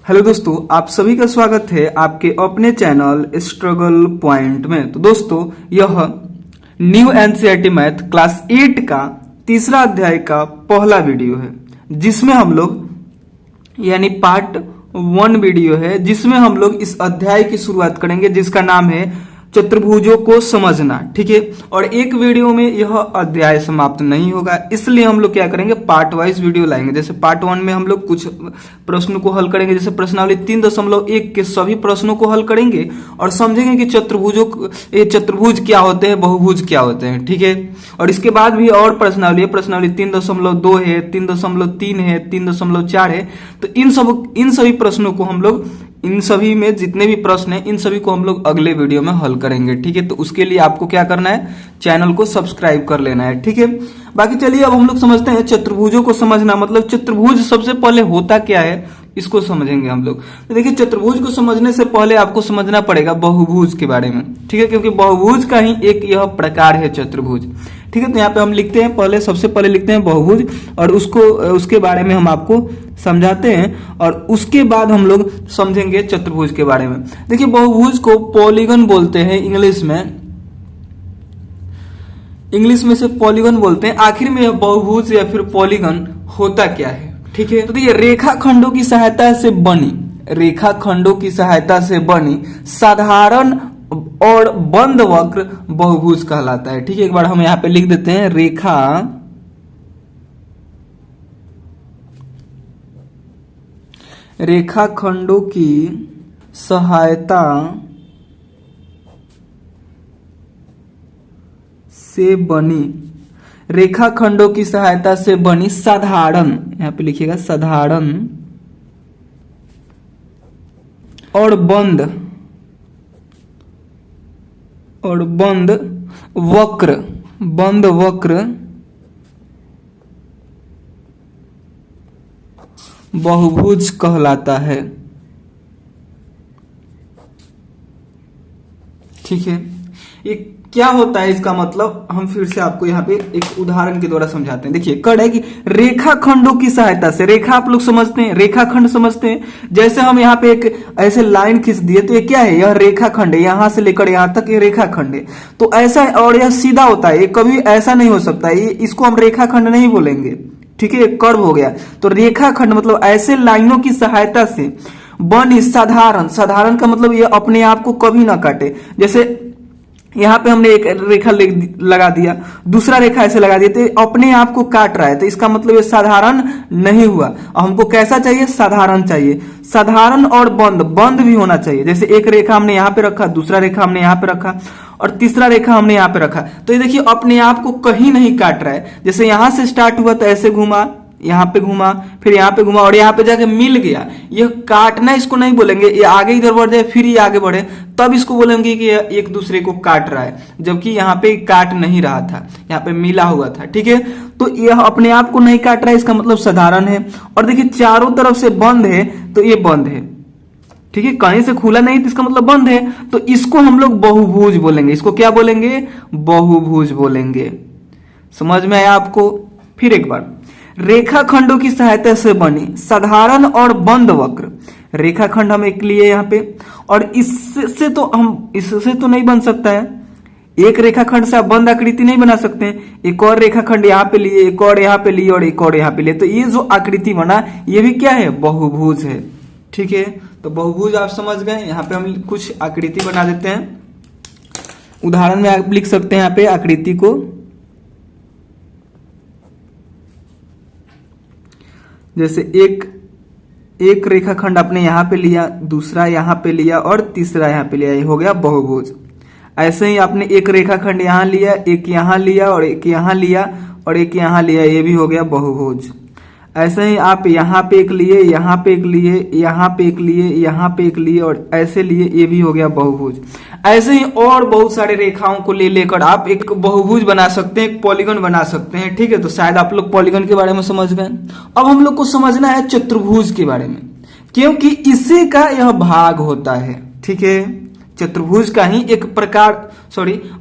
Hello दोस्तों, आप सभी का स्वागत है आपके अपने चैनल स्ट्रगल पॉइंट में। तो दोस्तों, यह न्यू एनसीईआरटी मैथ क्लास 8 का तीसरा अध्याय का पहला वीडियो है, जिसमें हम लोग यानी पार्ट 1 वीडियो है, जिसमें हम लोग इस अध्याय की शुरुआत करेंगे, जिसका नाम है चतुर्भुजों को समझना। ठीक है, और एक वीडियो में यह अध्याय समाप्त नहीं होगा, इसलिए हम लोग क्या करेंगे, पार्ट वाइज वीडियो लाएंगे। जैसे पार्ट 1 में हम लोग कुछ प्रश्नों को हल करेंगे, जैसे प्रश्नावली 3.1 के सभी प्रश्नों को हल करेंगे और समझेंगे कि चतुर्भुज क्या होते हैं, बहुभुज क्या होते हैं। ठीक है, और इसके बाद भी और प्रश्नावली है, प्रश्नावली 3.2 है, 3.3 है, 3.4 है। तो इन सभी प्रश्नों को हम लोग, इन सभी में जितने भी प्रश्न हैं, इन सभी को हम लोग अगले वीडियो में हल करेंगे। ठीक है, तो उसके लिए आपको क्या करना है, चैनल को सब्सक्राइब कर लेना है। ठीक है, बाकी चलिए अब हम लोग समझते हैं चतुर्भुजों को समझना, मतलब चतुर्भुज सबसे पहले होता क्या है, इसको समझेंगे हम लोग। तो देखिए, चतुर्भुज को समझने से पहले आपको समझना पड़ेगा बहुभुज के बारे में। ठीक है, क्योंकि बहुभुज का ही एक यह प्रकार है चतुर्भुज। ठीक है, तो यहाँ पे हम लिखते हैं, सबसे पहले लिखते हैं बहुभुज, और उसके बारे में हम आपको समझाते हैं, और उसके बाद हम लोग समझेंगे चतुर्भुज के बारे में। देखिए, बहुभुज को पॉलीगन बोलते हैं इंग्लिश में से पॉलीगन बोलते हैं। आखिर में यह बहुभुज या फिर पॉलीगन होता क्या है। ठीक है, तो देखिए, रेखाखंडों की सहायता से बनी साधारण और बंद वक्र बहुभुज कहलाता है। ठीक है, एक बार हम यहां पे लिख देते हैं, रेखाखंडों की सहायता से बनी साधारण, यहां पे लिखिएगा साधारण और बंद वक्र बहुभुज कहलाता है। ठीक है, ये क्या होता है, इसका मतलब हम फिर से आपको यहाँ पे एक उदाहरण के द्वारा समझाते हैं। देखिए, कड़ है कि रेखाखंडों की सहायता से, रेखा आप लोग समझते हैं, रेखाखंड समझते हैं। जैसे हम यहाँ पे एक ऐसे लाइन खींच दिए, तो ये क्या है, यह रेखाखंड है, यहां से लेकर यहां तक ये रेखाखंड है। तो ऐसा, और यह सीधा होता है, ये कभी ऐसा नहीं हो सकता, ये इसको हम रेखाखंड नहीं बोलेंगे। ठीक है, कर्व हो गया। तो रेखाखंड मतलब ऐसे लाइनों की सहायता से बनी साधारण का मतलब ये अपने आप को कभी ना काटे। जैसे यहाँ पे हमने एक रेखा लगा दिया, दूसरा रेखा ऐसे लगा दिया, तो अपने आप को काट रहा है, तो इसका मतलब ये साधारण नहीं हुआ। और हमको कैसा चाहिए, साधारण चाहिए। साधारण और बंद भी होना चाहिए। जैसे एक रेखा हमने यहाँ पे रखा, दूसरा रेखा हमने यहाँ पे रखा, और तीसरा रेखा हमने यहाँ पे रखा, तो ये देखिए अपने आप को कहीं नहीं काट रहा है। जैसे यहां से स्टार्ट हुआ तो ऐसे घूमा, यहाँ पे घुमा, फिर यहाँ पे घुमा, और यहाँ पे जाके मिल गया। यह काटना इसको नहीं बोलेंगे, ये आगे इधर बढ़ जाए फिर ये आगे बढ़े, तब इसको बोलेंगे कि यह एक दूसरे को काट रहा है, जबकि यहाँ पे काट नहीं रहा था, यहाँ पे मिला हुआ था। ठीक है, तो यह अपने आप को नहीं काट रहा है, इसका मतलब साधारण है। और देखिए, चारों तरफ से बंद है, तो ये बंद है। ठीक है, कहीं से खुला नहीं, तो इसका मतलब बंद है, तो इसको हम लोग बहुभुज बोलेंगे। इसको क्या बोलेंगे, बहुभुज बोलेंगे। समझ में आया आपको? फिर एक बार, रेखाखंडों की सहायता से बनी साधारण और बंद वक्र, रेखाखंड हम एक लिए यहाँ पे, और इससे तो नहीं बन सकता है। एक रेखाखंड से आप बंद आकृति नहीं बना सकते हैं। एक और रेखाखंड यहाँ पे लिए, एक और यहाँ पे लिए, और एक और यहाँ पे लिए, तो ये जो आकृति बना, ये भी क्या है, बहुभुज है। ठीक है, तो बहुभुज आप समझ गए। यहाँ पे हम कुछ आकृति बना देते हैं। उदाहरण में आप लिख सकते हैं यहाँ पे आकृति को, जैसे एक रेखाखंड आपने यहाँ पे लिया, दूसरा यहाँ पे लिया, और तीसरा यहाँ पे लिया, ये हो गया बहुभुज। ऐसे ही आपने एक रेखाखंड यहाँ लिया, एक यहाँ लिया, और एक यहाँ लिया, और एक यहाँ लिया, ये भी हो गया बहुभुज। ऐसे ही आप यहाँ पे एक लिए, यहाँ पे एक लिए, यहाँ पे एक लिए, यहाँ पे एक लिए, और ऐसे लिए, ये भी हो गया बहुभुज। ऐसे ही और बहुत सारे रेखाओं को लेकर आप एक बहुभुज बना सकते हैं, एक पॉलीगन बना सकते हैं। ठीक है, तो शायद आप लोग पॉलीगन के बारे में समझ गए। अब हम लोग को समझना है चतुर्भुज के बारे में, क्योंकि इसी का यह भाग होता है। ठीक है, चतुर्भुज का ही एक प्रकार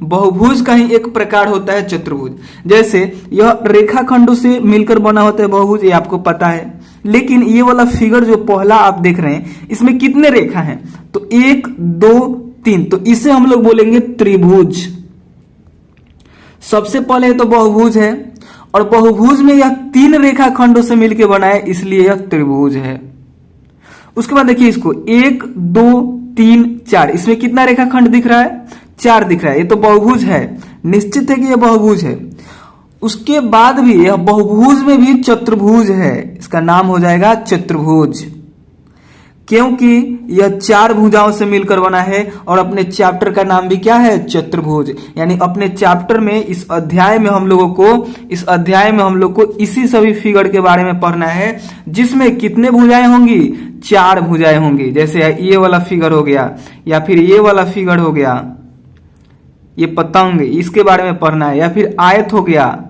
बहुभुज का ही एक प्रकार होता है चतुर्भुज। जैसे यह रेखाखंडों से मिलकर बना होता है बहुभुज, ये आपको पता है। लेकिन ये वाला फिगर जो पहला आप देख रहे हैं इसमें कितने रेखा हैं, तो 1 2 3, तो इसे हम लोग बोलेंगे त्रिभुज। सबसे पहले तो बहुभुज है और बहुभुज में यह 3 रेखा खंडों से मिलकर बना है, इसलिए यह त्रिभुज है। उसके बाद देखिए इसको 1 2 3 4, इसमें कितना रेखा खंड दिख रहा है, 4 दिख रहा है, ये तो बहुभुज है, निश्चित है कि यह बहुभुज है। उसके बाद भी यह बहुभुज में भी चतुर्भुज है, इसका नाम हो जाएगा चतुर्भुज, क्योंकि यह 4 भुजाओं से मिलकर बना है और अपने चैप्टर का नाम भी क्या है, चतुर्भुज। यानी अपने चैप्टर में इस अध्याय में हम लोग को इसी सभी फिगर के बारे में पढ़ना है, जिसमें कितने भुजाएं होंगी, 4 भुजाएं होंगी। जैसे ये वाला फिगर हो गया या फिर ये वाला फिगर हो गया, ये पतंग, इसके बारे में पढ़ना है। या फिर आयत हो गया,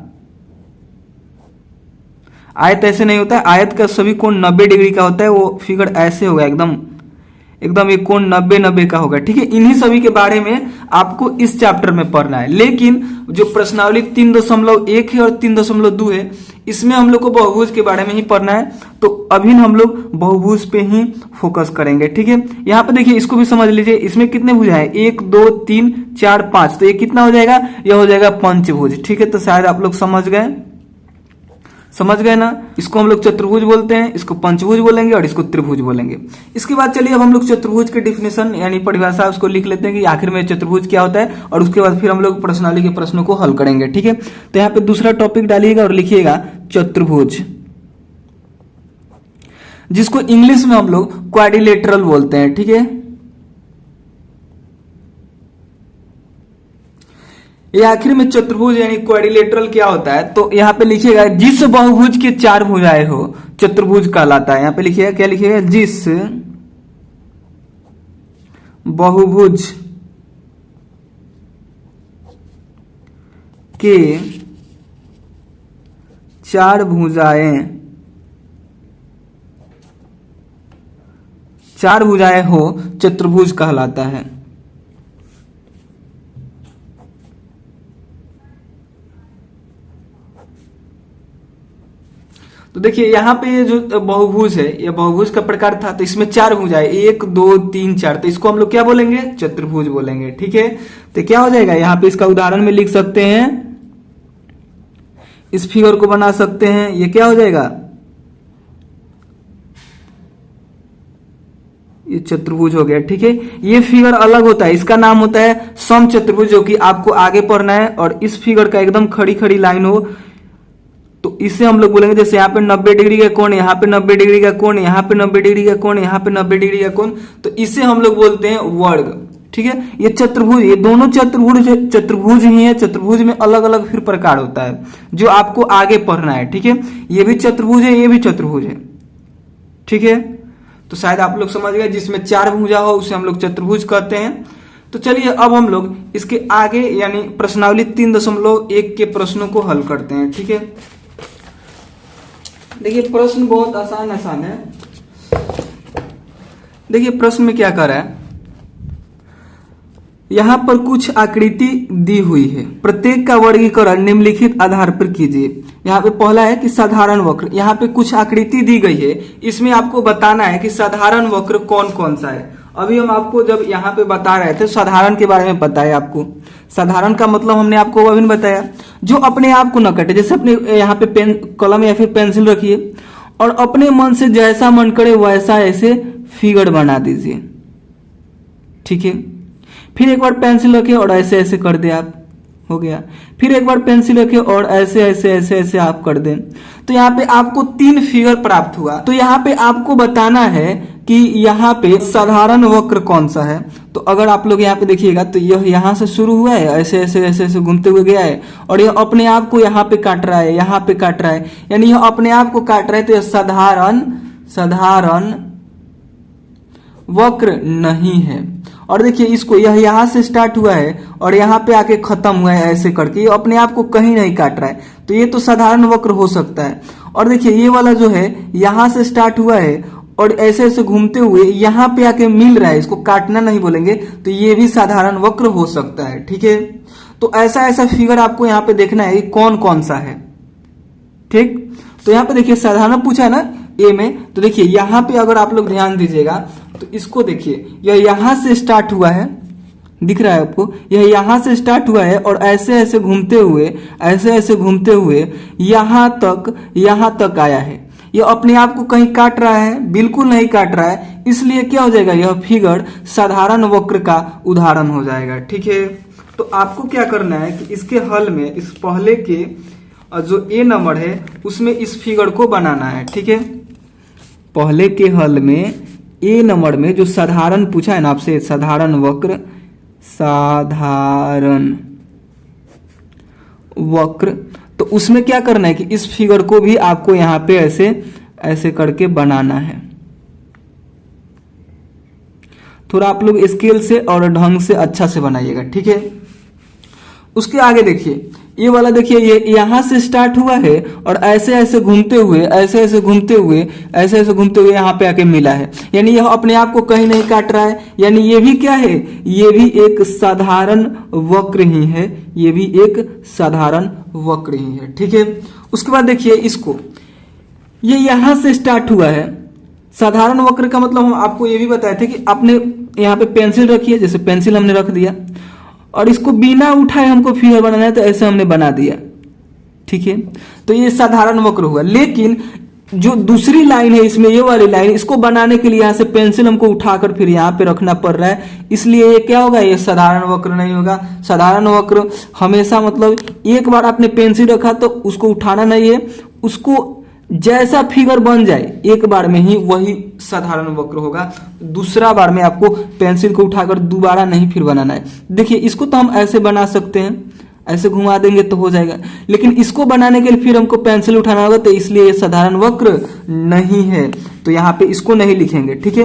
आयत ऐसे नहीं होता है, आयत का सभी कोण 90 डिग्री का होता है, वो फिगर ऐसे होगा एकदम ये कोण 90 का होगा। ठीक है, इन्हीं सभी के बारे में आपको इस चैप्टर में पढ़ना है। लेकिन जो प्रश्नावली 3.1 है और 3.2 है, इसमें हम लोग को बहुभुज के बारे में ही पढ़ना है, तो अभी हम लोग बहुभुज पे ही फोकस करेंगे। ठीक है, यहाँ पे देखिए इसको भी समझ लीजिए, इसमें कितने भुजाएं हैं, 1 2 3 4 5, तो ये कितना हो जाएगा, यह हो जाएगा पंचभुज। ठीक है, तो शायद आप लोग समझ गए ना। इसको हम लोग चतुर्भुज बोलते हैं, इसको पंचभुज बोलेंगे और इसको त्रिभुज बोलेंगे। इसके बाद चलिए अब हम लोग चतुर्भुज के डिफिनेशन यानी परिभाषा उसको लिख लेते हैं कि आखिर में चतुर्भुज क्या होता है, और उसके बाद फिर हम लोग प्रश्नावली के प्रश्नों को हल करेंगे। ठीक है, तो यहाँ पे दूसरा टॉपिक डालिएगा और लिखिएगा चतुर्भुज, जिसको इंग्लिश में हम लोग क्वाड्रिलेटरल बोलते हैं। ठीक है, ये आखिर में चतुर्भुज यानी क्वाड्रिलेटरल क्या होता है, तो यहाँ पे लिखिएगा जिस बहुभुज के 4 भुजाएं हो चतुर्भुज कहलाता है। यहाँ पे लिखिएगा, क्या लिखिएगा, जिस बहुभुज के 4 भुजाएं हो चतुर्भुज कहलाता है। तो देखिए यहाँ पे ये जो बहुभुज है, ये बहुभुज का प्रकार था, तो इसमें 4 भुजाएं 1 2 3 4, तो इसको हम लोग क्या बोलेंगे, चतुर्भुज बोलेंगे। ठीक है, तो क्या हो जाएगा, यहाँ पे इसका उदाहरण में लिख सकते हैं, इस फिगर को बना सकते हैं, ये क्या हो जाएगा, ये चतुर्भुज हो गया। ठीक है, ये फिगर अलग होता है, इसका नाम होता है समचतुर्भुज, जो कि आपको आगे पढ़ना है। और इस फिगर का एकदम खड़ी खड़ी लाइन हो तो इसे हम लोग बोलेंगे, जैसे यहाँ पे 90 डिग्री का कोण, यहाँ पे 90 डिग्री का कोण, यहाँ पे 90 डिग्री का कोण, यहाँ पे 90 डिग्री का कोण, तो इसे हम लोग बोलते हैं वर्ग। ठीक है, ये चतुर्भुज, ये दोनों चतुर्भुज ही है। चतुर्भुज में अलग अलग फिर प्रकार होता है जो आपको आगे पढ़ना है। ठीक है, ये भी चतुर्भुज है, ये भी चतुर्भुज है। ठीक है, तो शायद आप लोग समझ गए, जिसमें 4 भुजा हो उसे हम लोग चतुर्भुज कहते हैं। तो चलिए अब हम लोग इसके आगे यानी प्रश्नावली 3.1 के प्रश्नों को हल करते हैं। ठीक है, देखिए प्रश्न बहुत आसान है। देखिए प्रश्न में क्या कर रहा है, यहां पर कुछ आकृति दी हुई है, प्रत्येक का वर्गीकरण निम्नलिखित आधार पर कीजिए। यहाँ पे पहला है कि साधारण वक्र, यहाँ पे कुछ आकृति दी गई है, इसमें आपको बताना है कि साधारण वक्र कौन कौन सा है। अभी हम आपको जब यहाँ पे बता रहे थे साधारण के बारे में बताया आपको, साधारण का मतलब हमने आपको अभी बताया जो अपने आप को न कटे। जैसे अपने यहाँ पे पेन कलम या फिर पेंसिल रखिए और अपने मन से जैसा मन करे वैसा ऐसे फिगर बना दीजिए। ठीक है, फिर एक बार पेंसिल रखिए और ऐसे ऐसे कर दे आप, हो गया। फिर एक बार पेंसिल रखिए और ऐसे ऐसे ऐसे ऐसे आप कर दें, तो यहाँ पे आपको 3 फिगर प्राप्त हुआ। तो यहाँ पे आपको बताना है कि यहाँ पे साधारण वक्र कौन सा है। तो अगर आप लोग यहाँ पे देखिएगा तो यह यहाँ से शुरू हुआ है, ऐसे ऐसे ऐसे ऐसे घूमते हुए गया है और यह अपने आप को यहाँ पे काट रहा है, यहाँ पे काट रहा है, यानी यह अपने आप को काट रहा है। तो यह साधारण वक्र नहीं है। और देखिए इसको, यह यहाँ से स्टार्ट हुआ है और यहाँ पे आके खत्म हुआ है ऐसे करके, ये अपने आप को कहीं नहीं काट रहा है, तो ये तो साधारण वक्र हो सकता है। और देखिए ये वाला जो है यहाँ से स्टार्ट हुआ है और ऐसे ऐसे घूमते हुए यहाँ पे आके मिल रहा है, इसको काटना नहीं बोलेंगे, तो ये भी साधारण वक्र हो सकता है। ठीक है, तो ऐसा ऐसा फिगर आपको यहाँ पे देखना है कौन कौन सा है। ठीक, तो यहाँ पे देखिए साधारण पूछा है ना, ए में। तो देखिए यहाँ पे अगर आप लोग ध्यान दीजिएगा तो इसको देखिए, यह यहाँ से स्टार्ट हुआ है, दिख रहा है आपको, यह यहाँ से स्टार्ट हुआ है और ऐसे ऐसे घूमते हुए, ऐसे ऐसे घूमते हुए यहाँ तक आया है। यह अपने आप को कहीं काट रहा है? बिल्कुल नहीं काट रहा है। इसलिए क्या हो जाएगा, यह फिगर साधारण वक्र का उदाहरण हो जाएगा। ठीक है, तो आपको क्या करना है कि इसके हल में इस पहले के जो ए नंबर है उसमें इस फिगर को बनाना है। ठीक है, पहले के हल में ए नंबर में जो साधारण पूछा है ना आपसे, साधारण वक्र, तो उसमें क्या करना है कि इस फिगर को भी आपको यहां पे ऐसे ऐसे करके बनाना है। थोड़ा आप लोग स्केल से और ढंग से अच्छा से बनाइएगा। ठीक है, उसके आगे देखिए, ये वाला देखिए, ये यहां से स्टार्ट हुआ है और ऐसे ऐसे घूमते हुए, ऐसे ऐसे घूमते हुए, ऐसे ऐसे घूमते हुए यहाँ पे आके मिला है। यानी यह अपने आप को कहीं नहीं काट रहा है। यानी ये भी क्या है, ये भी एक साधारण वक्र ही है, ये भी एक साधारण वक्र ही है। ठीक है, उसके बाद देखिए इसको, ये यहां से स्टार्ट हुआ है। साधारण वक्र का मतलब हम आपको ये भी बताए थे कि आपने यहाँ पे पेंसिल रखी है, जैसे पेंसिल हमने रख दिया और इसको बिना उठाए हमको फिगर बनाना है तो ऐसे हमने बना दिया। ठीक है, तो ये साधारण वक्र हुआ। लेकिन जो दूसरी लाइन है इसमें, ये वाली लाइन, इसको बनाने के लिए यहाँ से पेंसिल हमको उठाकर फिर यहाँ पे रखना पड़ रहा है। इसलिए ये क्या होगा, ये साधारण वक्र नहीं होगा। साधारण वक्र हमेशा मतलब एक बार आपने पेंसिल रखा तो उसको उठाना नहीं है, उसको जैसा फिगर बन जाए एक बार में ही वही साधारण वक्र होगा। दूसरा बार में आपको पेंसिल को उठाकर दोबारा नहीं फिर बनाना है। देखिए इसको तो हम ऐसे बना सकते हैं, ऐसे घुमा देंगे तो हो जाएगा, लेकिन इसको बनाने के लिए फिर हमको पेंसिल उठाना होगा, तो इसलिए ये साधारण वक्र नहीं है। तो यहाँ पे इसको नहीं लिखेंगे। ठीक है,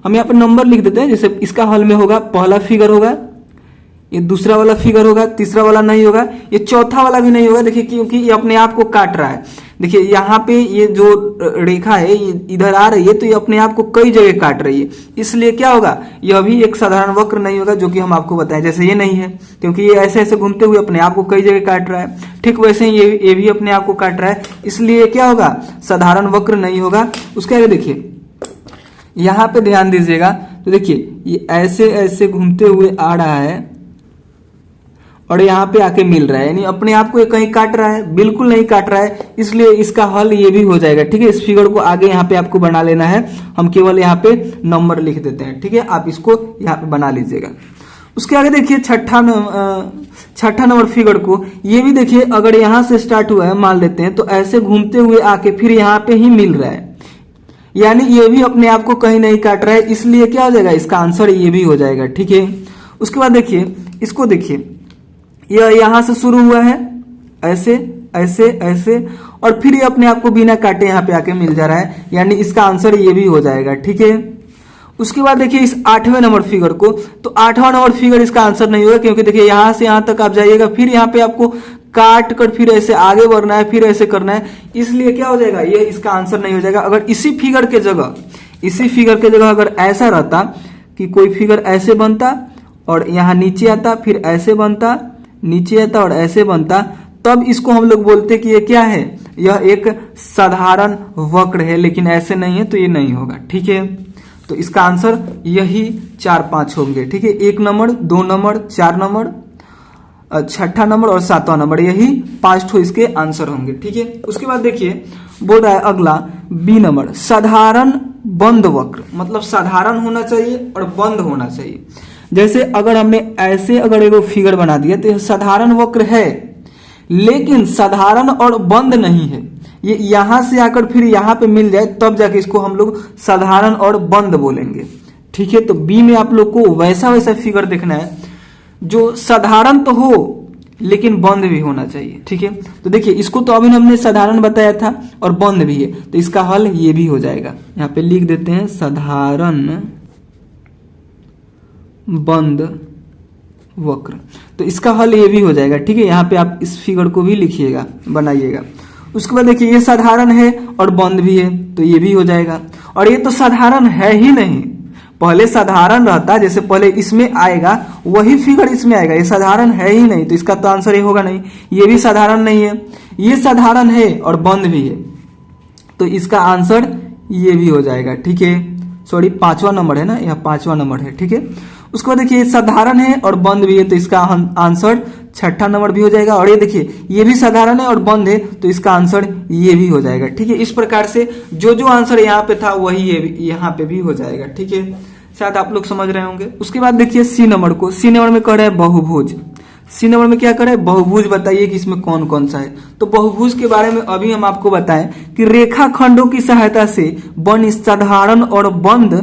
हम यहाँ पे नंबर लिख देते हैं। जैसे इसका हल में होगा, पहला फिगर होगा, ये दूसरा वाला फिगर होगा, तीसरा वाला नहीं होगा, ये चौथा वाला भी नहीं होगा। देखिए क्योंकि ये अपने आप को काट रहा है। देखिए यहाँ पे ये जो रेखा है ये इधर आ रही है तो ये अपने आप को कई जगह काट रही है, इसलिए क्या होगा, यह भी एक साधारण वक्र नहीं होगा, जो कि हम आपको बताएं। जैसे ये नहीं है क्योंकि ये ऐसे ऐसे घूमते हुए अपने आप को कई जगह काट रहा है। ठीक वैसे ही ये भी अपने आप को काट रहा है, इसलिए क्या होगा, साधारण वक्र नहीं होगा। उसके आगे देखिए, यहाँ पे ध्यान दीजिएगा तो देखिए ये ऐसे ऐसे घूमते हुए आ रहा है और यहाँ पे आके मिल रहा है, यानी अपने आप को ये कहीं काट रहा है? बिल्कुल नहीं काट रहा है, इसलिए इसका हल ये भी हो जाएगा। ठीक है, इस फिगर को आगे यहाँ पे आपको बना लेना है, हम केवल यहाँ पे नंबर लिख देते हैं। ठीक है, आप इसको यहाँ पे बना लीजिएगा। उसके आगे देखिए छठा नंबर फिगर को, ये भी देखिए अगर यहाँ से स्टार्ट हुआ है मान लेते हैं, तो ऐसे घूमते हुए आके फिर यहाँ पे ही मिल रहा है, यानी ये भी अपने आप को कहीं नहीं काट रहा है, इसलिए क्या हो जाएगा, इसका आंसर ये भी हो जाएगा। ठीक है, उसके बाद देखिए इसको, देखिए यह यहां से शुरू हुआ है, ऐसे ऐसे ऐसे, और फिर ये अपने आप को बिना काटे यहाँ पे आके मिल जा रहा है, यानी इसका आंसर ये भी हो जाएगा। ठीक है, उसके बाद देखिए इस 8वें नंबर फिगर को, तो 8वां नंबर फिगर इसका आंसर नहीं होगा, क्योंकि देखिए यहां से यहां तक आप जाइएगा, फिर यहाँ पे आपको काट कर फिर ऐसे आगे बढ़ना है, फिर ऐसे करना है, इसलिए क्या हो जाएगा, ये इसका आंसर नहीं हो जाएगा। अगर इसी फिगर के जगह अगर ऐसा रहता कि कोई फिगर ऐसे बनता और यहाँ नीचे आता, फिर ऐसे बनता, नीचे आता और ऐसे बनता, तब इसको हम लोग बोलते कि ये क्या है, यह एक साधारण वक्र है। लेकिन ऐसे नहीं है तो ये नहीं होगा। ठीक है, तो इसका आंसर यही 4-5 होंगे। ठीक है, 1 नंबर, 2 नंबर, 4 नंबर, छठा नंबर और 7वां नंबर, यही 5 इसके आंसर होंगे। ठीक है, उसके बाद देखिए बोल रहा है अगला बी नंबर, साधारण बंद वक्र, मतलब साधारण होना चाहिए और बंद होना चाहिए। जैसे अगर हमने ऐसे अगर एक फिगर बना दिया तो यह साधारण वक्र है, लेकिन साधारण और बंद नहीं है। ये यहां से आकर फिर यहाँ पे मिल जाए तब जाके इसको हम लोग साधारण और बंद बोलेंगे। ठीक है, तो बी में आप लोग को वैसा फिगर देखना है जो साधारण तो हो लेकिन बंद भी होना चाहिए। ठीक है, तो देखिए इसको तो अभी हमने साधारण बताया था और बंद भी है, तो इसका हल ये भी हो जाएगा। यहाँ पे लिख देते हैं साधारण बंद वक्र, तो इसका हल ये भी हो जाएगा। ठीक है, यहाँ पे आप इस फिगर को भी लिखिएगा, बनाइएगा। उसके बाद देखिए ये साधारण है और बंद भी है, तो ये भी हो जाएगा। और ये तो साधारण है ही नहीं, पहले साधारण रहता, जैसे पहले इसमें आएगा वही फिगर इसमें आएगा, ये साधारण है ही नहीं, तो इसका तो आंसर ये होगा नहीं। ये भी साधारण नहीं है, ये साधारण है और बंद भी है, तो इसका आंसर ये भी हो जाएगा, ठीक है। सॉरी 5वां नंबर है ना, यह 5वां नंबर है, ठीक है। उसके बाद देखिए साधारण है और बंद भी है, तो इसका आंसर 6ठा नंबर भी हो जाएगा। और ये देखिए ये भी साधारण है और बंद है, तो इसका आंसर ये भी हो जाएगा, ठीक है। इस प्रकार से जो जो आंसर यहाँ पे था वही यहाँ पे भी हो जाएगा, ठीक है। शायद आप लोग समझ रहे होंगे। उसके बाद देखिए सी नंबर को, सी नंबर में कह रहा है बहुभुज। सी नंबर में क्या करे, बहुभुज बताइए कि इसमें कौन कौन सा है। तो बहुभुज के बारे में अभी हम आपको बताएं कि रेखाखंडों की सहायता से बनी साधारण और बंद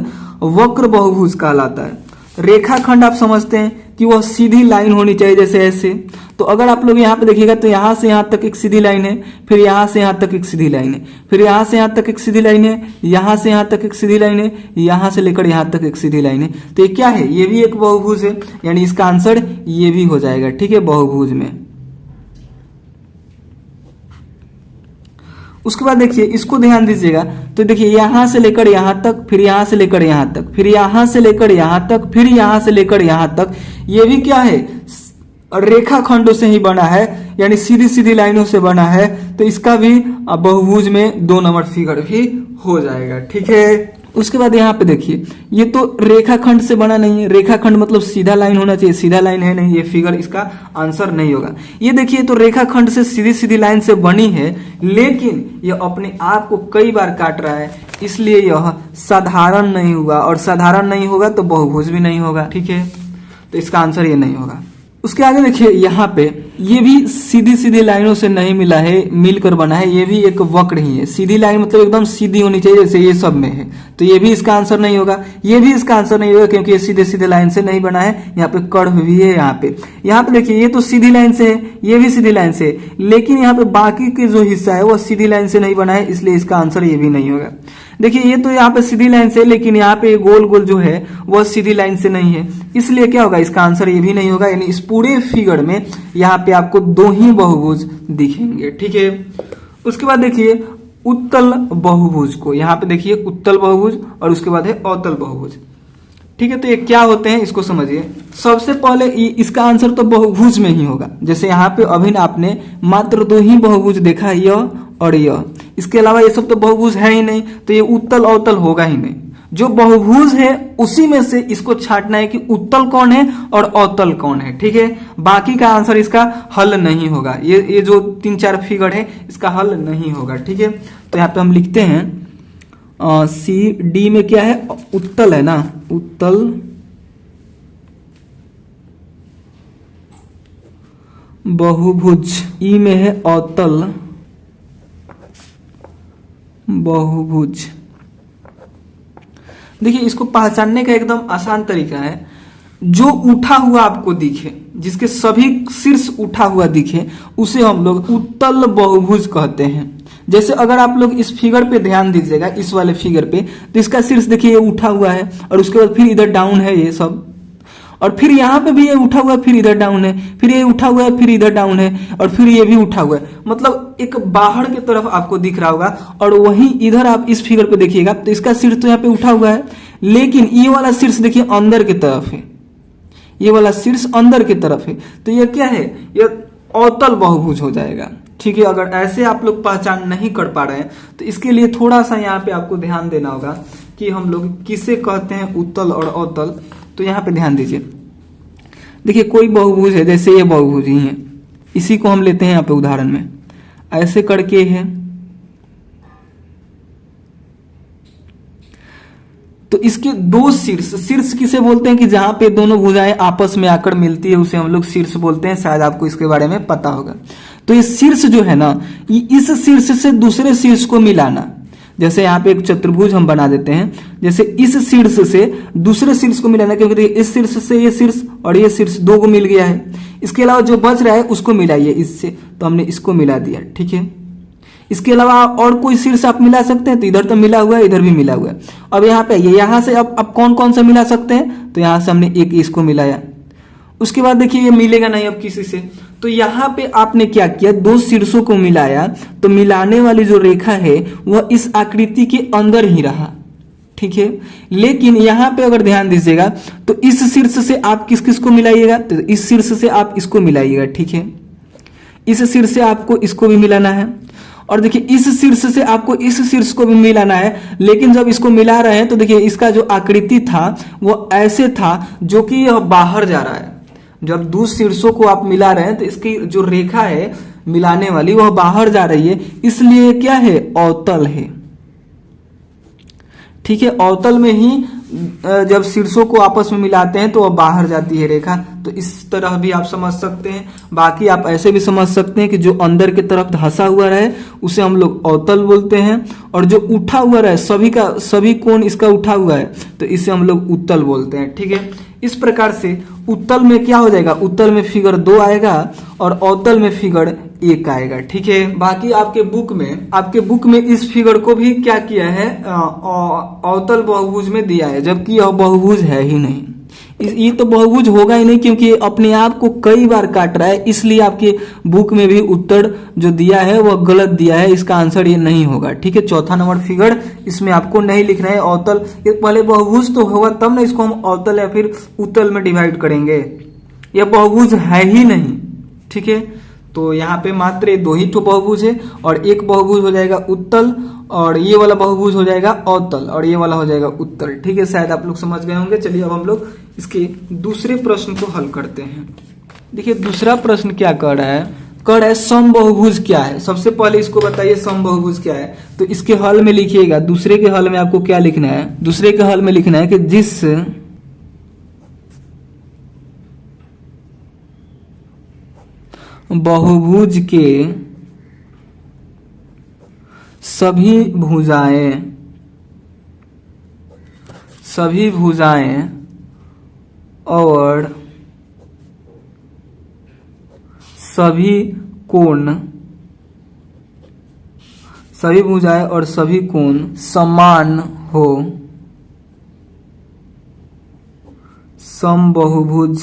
वक्र बहुभुज कहलाता है। रेखाखंड आप समझते हैं कि वह सीधी लाइन होनी चाहिए, जैसे ऐसे। तो अगर आप लोग यहाँ पे देखिएगा तो यहाँ से यहाँ तक एक सीधी लाइन है, फिर यहाँ से यहाँ तक एक सीधी लाइन है, फिर यहाँ से यहाँ तक एक सीधी लाइन है, यहाँ से यहाँ तक एक सीधी लाइन है, यहाँ से लेकर यहाँ तक एक सीधी लाइन है। तो ये क्या है, ये भी एक बहुभुज है, यानी इसका आंसर ये भी हो जाएगा, ठीक है, बहुभुज में। उसके बाद देखिए इसको ध्यान दीजिएगा, तो देखिए यहां से लेकर यहां तक, फिर यहां से लेकर यहां तक, फिर यहां से लेकर यहां तक, फिर यहां से लेकर यहां तक, ये भी क्या है, रेखाखंडों से ही बना है, यानी सीधी सीधी लाइनों से बना है। तो इसका भी बहुभुज में 2 नंबर फिगर भी हो जाएगा, ठीक है। उसके बाद यहाँ पे देखिए ये तो रेखाखंड से बना नहीं है, रेखाखंड मतलब सीधा लाइन होना चाहिए, सीधा लाइन है नहीं, ये फिगर इसका आंसर नहीं होगा। ये देखिए तो रेखाखंड से सीधी सीधी लाइन से बनी है, लेकिन ये अपने आप को कई बार काट रहा है, इसलिए यह साधारण नहीं हुआ, और साधारण नहीं होगा तो बहुभुज भी नहीं होगा, ठीक है। तो इसका आंसर ये नहीं होगा। उसके आगे देखिए यहाँ पे ये भी सीधी सीधी लाइनों से नहीं मिला है, मिलकर बना है, ये भी एक वक्र ही है। सीधी लाइन मतलब एकदम सीधी होनी चाहिए, जैसे ये सब में है, तो ये भी इसका आंसर नहीं होगा, ये भी इसका आंसर नहीं होगा, क्योंकि ये सीधे सीधे लाइन से नहीं बना है। यहाँ पे कर्व भी है, यहाँ पे देखिए ये तो सीधी लाइन से है, ये भी सीधी लाइन से है, लेकिन यहाँ पे बाकी के जो हिस्सा है वो सीधी लाइन से नहीं बना है, इसलिए इसका आंसर ये भी नहीं होगा। देखिए ये तो यहाँ पे सीधी लाइन से, लेकिन यहाँ पे गोल गोल जो है वह सीधी लाइन से नहीं है, इसलिए क्या होगा, इसका आंसर ये भी नहीं होगा। यानी इस पूरे फिगर में यहाँ पे आपको 2 ही बहुभुज दिखेंगे, ठीक है। उसके बाद देखिए उत्तल बहुभुज को, यहाँ पे देखिए उत्तल बहुभुज और उसके बाद है अवतल बहुभुज, ठीक है। तो ये क्या होते हैं इसको समझिए। सबसे पहले इसका आंसर तो बहुभुज में ही होगा, जैसे यहाँ पे अभी आपने मात्र 2 ही बहुभुज देखा, यह और यह, इसके अलावा ये सब तो बहुभुज है ही नहीं, तो ये उत्तल अवतल होगा ही नहीं। जो बहुभुज है उसी में से इसको छांटना है कि उत्तल कौन है और अवतल कौन है, ठीक है। बाकी का आंसर इसका हल नहीं होगा, ये जो 3-4 फिगर है इसका हल नहीं होगा, ठीक है। तो यहाँ पे हम लिखते हैं सी डी में क्या है, उत्तल है ना, उत्तल बहुभुज, ई में है अवतल बहुभुज। देखिए इसको पहचानने का एकदम आसान तरीका है, जो उठा हुआ आपको दिखे, जिसके सभी शीर्ष उठा हुआ दिखे, उसे हम लोग उत्तल बहुभुज कहते हैं। जैसे अगर आप लोग इस फिगर पे ध्यान दीजिएगा, इस वाले फिगर पे, तो इसका शीर्ष देखिए ये उठा हुआ है, और उसके बाद फिर इधर डाउन है ये सब, और फिर यहाँ पे भी ये उठा हुआ है, फिर इधर डाउन है, फिर ये उठा हुआ है, फिर इधर डाउन है, और फिर ये भी उठा हुआ है। मतलब एक बाहर की तरफ आपको दिख रहा होगा, और वहीं इधर आप इस फिगर पे देखिएगा तो इसका शीर्ष तो यहाँ पे उठा हुआ है, लेकिन ये वाला शीर्ष देखिए अंदर की तरफ है, ये वाला शीर्ष अंदर की तरफ है। तो ये क्या है, ये अवतल बहुभुज हो जाएगा, ठीक है। अगर ऐसे आप लोग पहचान नहीं कर पा रहे हैं तो इसके लिए थोड़ा सा यहाँ पे आपको ध्यान देना होगा कि हम लोग किसे कहते हैं उत्तल और अवतल। तो यहाँ पे ध्यान दीजिए, देखिए कोई बहुभुज है, जैसे ये बहुभुज ही है, इसी को हम लेते हैं यहाँ पे उदाहरण में, ऐसे करके है, तो इसके 2 शीर्ष, शीर्ष किसे बोलते हैं कि जहां पे दोनों भुजाएं आपस में आकर मिलती है उसे हम लोग शीर्ष बोलते हैं, शायद आपको इसके बारे में पता होगा। तो ये शीर्ष जो है ना, इस शीर्ष से दूसरे शीर्ष को मिलाना, जैसे यहाँ पे एक चतुर्भुज हम बना देते हैं, जैसे इस शीर्ष से दूसरे शीर्ष को मिलाना, क्योंकि इस शीर्ष से ये शीर्ष और ये शीर्ष 2 को मिल गया है, इसके अलावा जो बच रहा है उसको मिलाइए इससे, तो हमने इसको मिला दिया, ठीक है। इसके अलावा और कोई शीर्ष आप मिला सकते हैं, तो इधर तो मिला हुआ है, इधर भी मिला हुआ है। अब यहाँ पे यहाँ से अब कौन कौन सा मिला सकते हैं, तो यहाँ से हमने एक इसको मिलाया, उसके बाद देखिए ये मिलेगा नहीं अब किसी से, तो यहाँ पे आपने क्या किया, 2 शीर्षों को मिलाया, तो मिलाने वाली जो रेखा है वह इस आकृति के अंदर ही रहा, ठीक है। लेकिन यहाँ पे अगर ध्यान दीजिएगा तो इस शीर्ष से आप किस किस को मिलाइएगा, तो इस शीर्ष से आप इसको मिलाइएगा, ठीक है। इस शीर्ष से आपको इसको भी मिलाना है, और देखिए इस शीर्ष से आपको इस शीर्ष को भी मिलाना है, लेकिन जब इसको मिला रहे हैं तो देखिए इसका जो आकृति था वो ऐसे था जो कि यह बाहर जा रहा है। जब दो शीर्षों को आप मिला रहे हैं तो इसकी जो रेखा है मिलाने वाली वह बाहर जा रही है, इसलिए क्या है, अवतल है। ठीक है, अवतल में ही जब शीर्षों को आपस में मिलाते हैं तो वह बाहर जाती है रेखा। तो इस तरह भी आप समझ सकते हैं। बाकी आप ऐसे भी समझ सकते हैं कि जो अंदर की तरफ धंसा हुआ रहे उसे हम लोग अवतल बोलते हैं, और जो उठा हुआ रहे सभी कोण इसका उठा हुआ है तो इसे हम लोग उत्तल बोलते हैं। ठीक है, इस प्रकार से उत्तल में क्या हो जाएगा, उत्तल में फिगर 2 आएगा और अवतल में फिगर 1 आएगा। ठीक है, बाकी आपके बुक में इस फिगर को भी क्या किया है, अवतल बहुभुज में दिया है, जबकि यह बहुभुज है ही नहीं। ये तो बहुभुज होगा ही नहीं, क्योंकि ये अपने आप को कई बार काट रहा है, इसलिए आपके बुक में भी उत्तर जो दिया है वह गलत दिया है। इसका आंसर ये नहीं होगा। ठीक है, चौथा नंबर फिगर इसमें आपको नहीं लिखना है अवतल। ये पहले बहुभुज तो होगा तब ना इसको हम अवतल या फिर उत्तल में डिवाइड करेंगे। यह बहुभुज है ही नहीं। ठीक है, तो यहाँ पे मात्र 2 ही तो बहुभुज है, और एक बहुभुज हो जाएगा उत्तल, और ये वाला बहुभुज हो जाएगा अवतल, और ये वाला हो जाएगा उत्तल। ठीक है, शायद आप लोग समझ गए होंगे। चलिए अब हम लोग इसके दूसरे प्रश्न को हल करते हैं। देखिए दूसरा प्रश्न क्या कर रहा है, समबहुभुज क्या है। सबसे पहले इसको बताइए समबहुभुज क्या है। तो इसके हल में लिखिएगा, दूसरे के हल में आपको क्या लिखना है, दूसरे के हल में लिखना है कि जिस बहुभुज के सभी भुजाएं और सभी कोण समान हो, समबहुभुज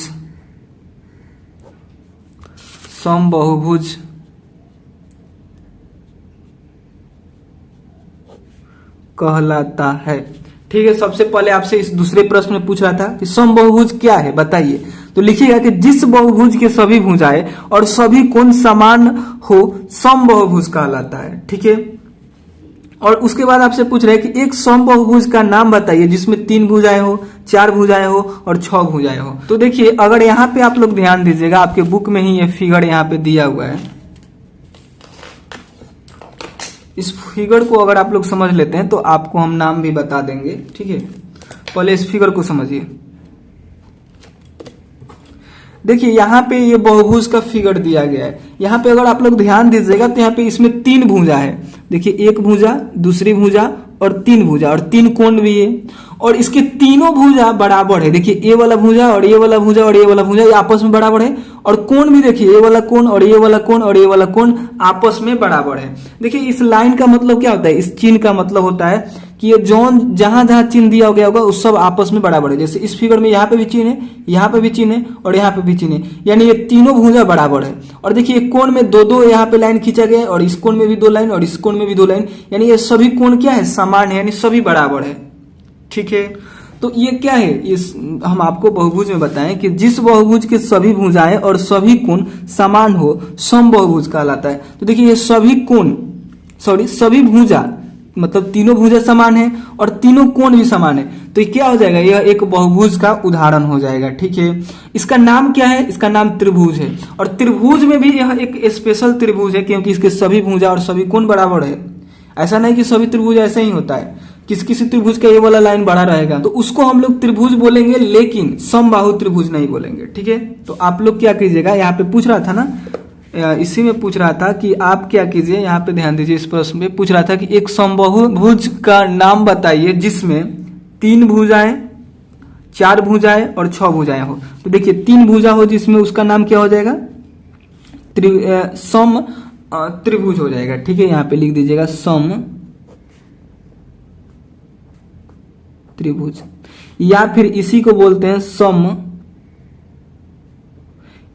कहलाता है। ठीक है, सबसे पहले आपसे इस दूसरे प्रश्न में पूछ रहा था कि समबहुभुज क्या है, बताइए। तो लिखिएगा कि जिस बहुभुज के सभी भुजाएं और सभी कोण समान हो समबहुभुज कहलाता है। ठीक है, और उसके बाद आपसे पूछ रहे हैं कि एक समबहुभुज का नाम बताइए जिसमें 3 भुजाएं हो, 4 भुजाएं हो और 6 भुजाएं हो। तो देखिए अगर यहाँ पे आप लोग ध्यान दीजिएगा, आपके बुक में ही ये फिगर यहाँ पे दिया हुआ है। इस फिगर को अगर आप लोग समझ लेते हैं तो आपको हम नाम भी बता देंगे। ठीक है, पहले इस फिगर को समझिए। देखिए यहाँ पे ये बहुभुज का फिगर दिया गया है। यहाँ पे अगर आप लोग ध्यान दीजिएगा तो यहाँ पे इसमें 3 भुजा है। देखिए एक भुजा, दूसरी भुजा और 3 भुजा, और 3 कोण भी है, और इसके तीनों भुजा बराबर है। देखिए ये वाला भुजा और ये वाला भुजा और ये वाला भुजा ये आपस में बराबर है, और कोण भी देखिए ये वाला कोण और ये वाला कोण और ये वाला कोण आपस में बराबर है। देखिए इस लाइन का मतलब क्या होता है, इस चिन्ह का मतलब होता है कि ये जहां जहां चिन्ह दिया गया होगा उस सब आपस में बराबर है। जैसे इस फिगर में यहाँ पे भी चिन्ह है, यहाँ पे भी चिन्ह है और यहाँ पे भी चिन्ह है, यानी ये तीनों भुजा बराबर है। और देखिए कोण में 2-2 यहाँ पे लाइन खींचा गया है, और इस कोण में भी 2 लाइन और इस कोण में भी 2 लाइन, यानी ये सभी कोण क्या है, समान है, यानी सभी बराबर है। ठीक है, तो ये क्या है, इस हम आपको बहुभुज में बताएं कि जिस बहुभुज के सभी भुजाएं और सभी कोण समान हो समबहुभुज कहलाता है। तो देखिए ये सभी भुजा मतलब तीनों भुजा समान है और तीनों कोण भी समान है, तो ये क्या हो जाएगा, यह एक बहुभुज का उदाहरण हो जाएगा। ठीक है, इसका नाम क्या है, इसका नाम त्रिभुज है। और त्रिभुज में भी यह एक स्पेशल त्रिभुज है, क्योंकि इसके सभी भुजा और सभी कोण बराबर है। ऐसा नहीं कि सभी त्रिभुज ऐसे ही होता है, किसी त्रिभुज का ये वाला लाइन बड़ा रहेगा तो उसको हम लोग त्रिभुज बोलेंगे, लेकिन समबाहु त्रिभुज नहीं बोलेंगे। ठीक है, तो आप लोग क्या कीजिएगा, यहाँ पे पूछ रहा था ना, इसी में पूछ रहा था कि आप क्या कीजिए, यहाँ पे ध्यान दीजिए। इस प्रश्न में पूछ रहा था कि एक समबाहुभुज का नाम बताइए जिसमें 3 भुजाएं, 4 भुजाएं और 6 भुजाएं हो। तो देखिए 3 भुजा हो जिसमें उसका नाम क्या हो जाएगा, सम त्रिभुज हो जाएगा। ठीक है, यहाँ पे लिख दीजिएगा सम त्रिभुज, या फिर इसी को बोलते हैं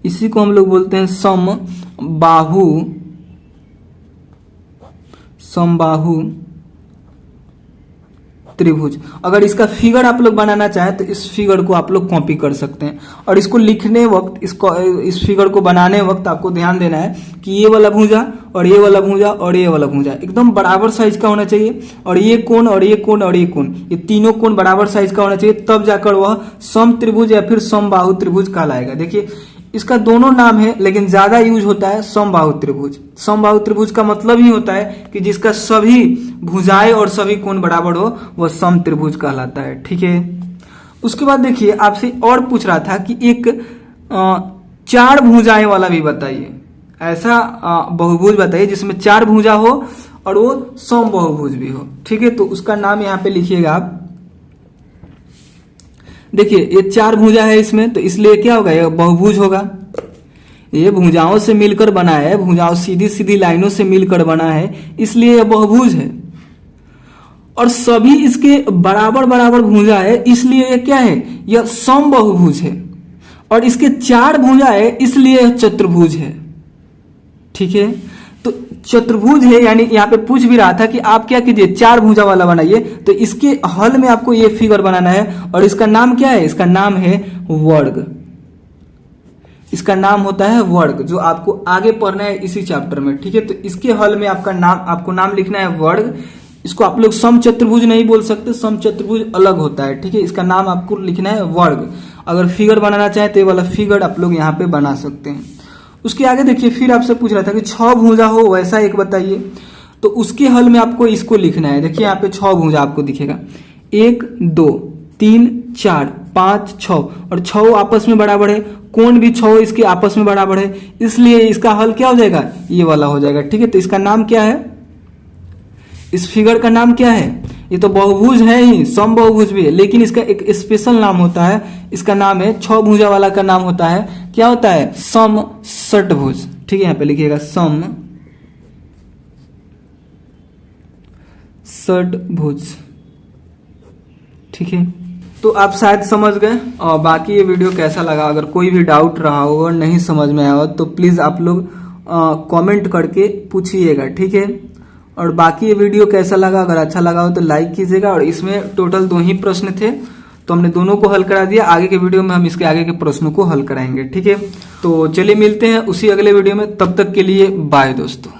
इसी को हम लोग बोलते हैं समबाहु त्रिभुज। अगर इसका फिगर आप लोग बनाना चाहें तो इस फिगर को आप लोग कॉपी कर सकते हैं, और इसको लिखने वक्त इस फिगर को बनाने वक्त आपको ध्यान देना है कि ये वाला भुजा और ये वाला भुजा और ये वाला भुजा एकदम बराबर साइज का होना चाहिए, और ये कोण और ये कोण और ये कोण, ये तीनों कोण बराबर साइज का होना चाहिए, तब जाकर वह सम त्रिभुज या फिर समबाहु त्रिभुज कहलाएगा। देखिए इसका दोनों नाम है, लेकिन ज्यादा यूज होता है समबाहु त्रिभुज। समबाहु त्रिभुज का मतलब ही होता है कि जिसका सभी भुजाएं और सभी कोण बराबर हो, वह सम त्रिभुज कहलाता है। ठीक है, उसके बाद देखिए आपसे और पूछ रहा था कि एक 4 भुजाएं वाला भी बताइए, ऐसा बहुभुज बताइए जिसमें 4 भुजा हो और वो समबाहुभुज भी हो। ठीक है, तो उसका नाम यहाँ पे लिखिएगा आप। देखिए ये 4 भुजा है इसमें, तो इसलिए क्या होगा, ये बहुभुज होगा। ये भुजाओं से मिलकर बना है, भुजाओं सीधी सीधी लाइनों से मिलकर बना है, इसलिए यह बहुभुज है। और सभी इसके बराबर बराबर भुजा है, इसलिए यह क्या है, यह समबाहुभुज है। और इसके 4 भुजा है, इसलिए यह चतुर्भुज है। ठीक है, तो चतुर्भुज है, यानी यहाँ पे पूछ भी रहा था कि आप क्या कीजिए 4 भुजा वाला बनाइए, तो इसके हल में आपको ये फिगर बनाना है, और इसका नाम क्या है, इसका नाम है वर्ग। इसका नाम होता है वर्ग, जो आपको आगे पढ़ना है इसी चैप्टर में। ठीक है, तो इसके हल में आपको नाम लिखना है वर्ग। इसको आप लोग सम चतुर्भुज नहीं बोल सकते, सम चतुर्भुज अलग होता है। ठीक है, इसका नाम आपको लिखना है वर्ग। अगर फिगर बनाना चाहे तो ये वाला फिगर आप लोग यहाँ पे बना सकते हैं। उसके आगे देखिए फिर आपसे पूछ रहा था कि 6 भुजा हो वैसा एक बताइए, तो उसके हल में आपको इसको लिखना है। देखिए यहाँ पे 6 भुजा आपको दिखेगा, 1 2 3 4 5 6, और 6 आपस में बराबर है, कोण भी 6 इसके आपस में बराबर है, इसलिए इसका हल क्या हो जाएगा, ये वाला हो जाएगा। ठीक है, तो इसका नाम क्या है, इस फिगर का नाम क्या है, ये तो बहुभुज है ही, समबाहुभुज भी है, लेकिन इसका एक स्पेशल नाम होता है, इसका नाम है 6 भुजा वाला का नाम होता है, क्या होता है, सम षटभुज। ठीक है, यहाँ पे लिखिएगा सम षटभुज। ठीक है, तो आप शायद समझ गए। और बाकी ये वीडियो कैसा लगा, अगर कोई भी डाउट रहा हो और नहीं समझ में आया हो तो प्लीज आप लोग कमेंट करके पूछिएगा। ठीक है, और बाकी ये वीडियो कैसा लगा, अगर अच्छा लगा हो तो लाइक कीजिएगा। और इसमें टोटल 2 ही प्रश्न थे, तो हमने दोनों को हल करा दिया। आगे के वीडियो में हम इसके आगे के प्रश्नों को हल कराएंगे। ठीक है, तो चलिए मिलते हैं उसी अगले वीडियो में, तब तक के लिए बाय दोस्तों।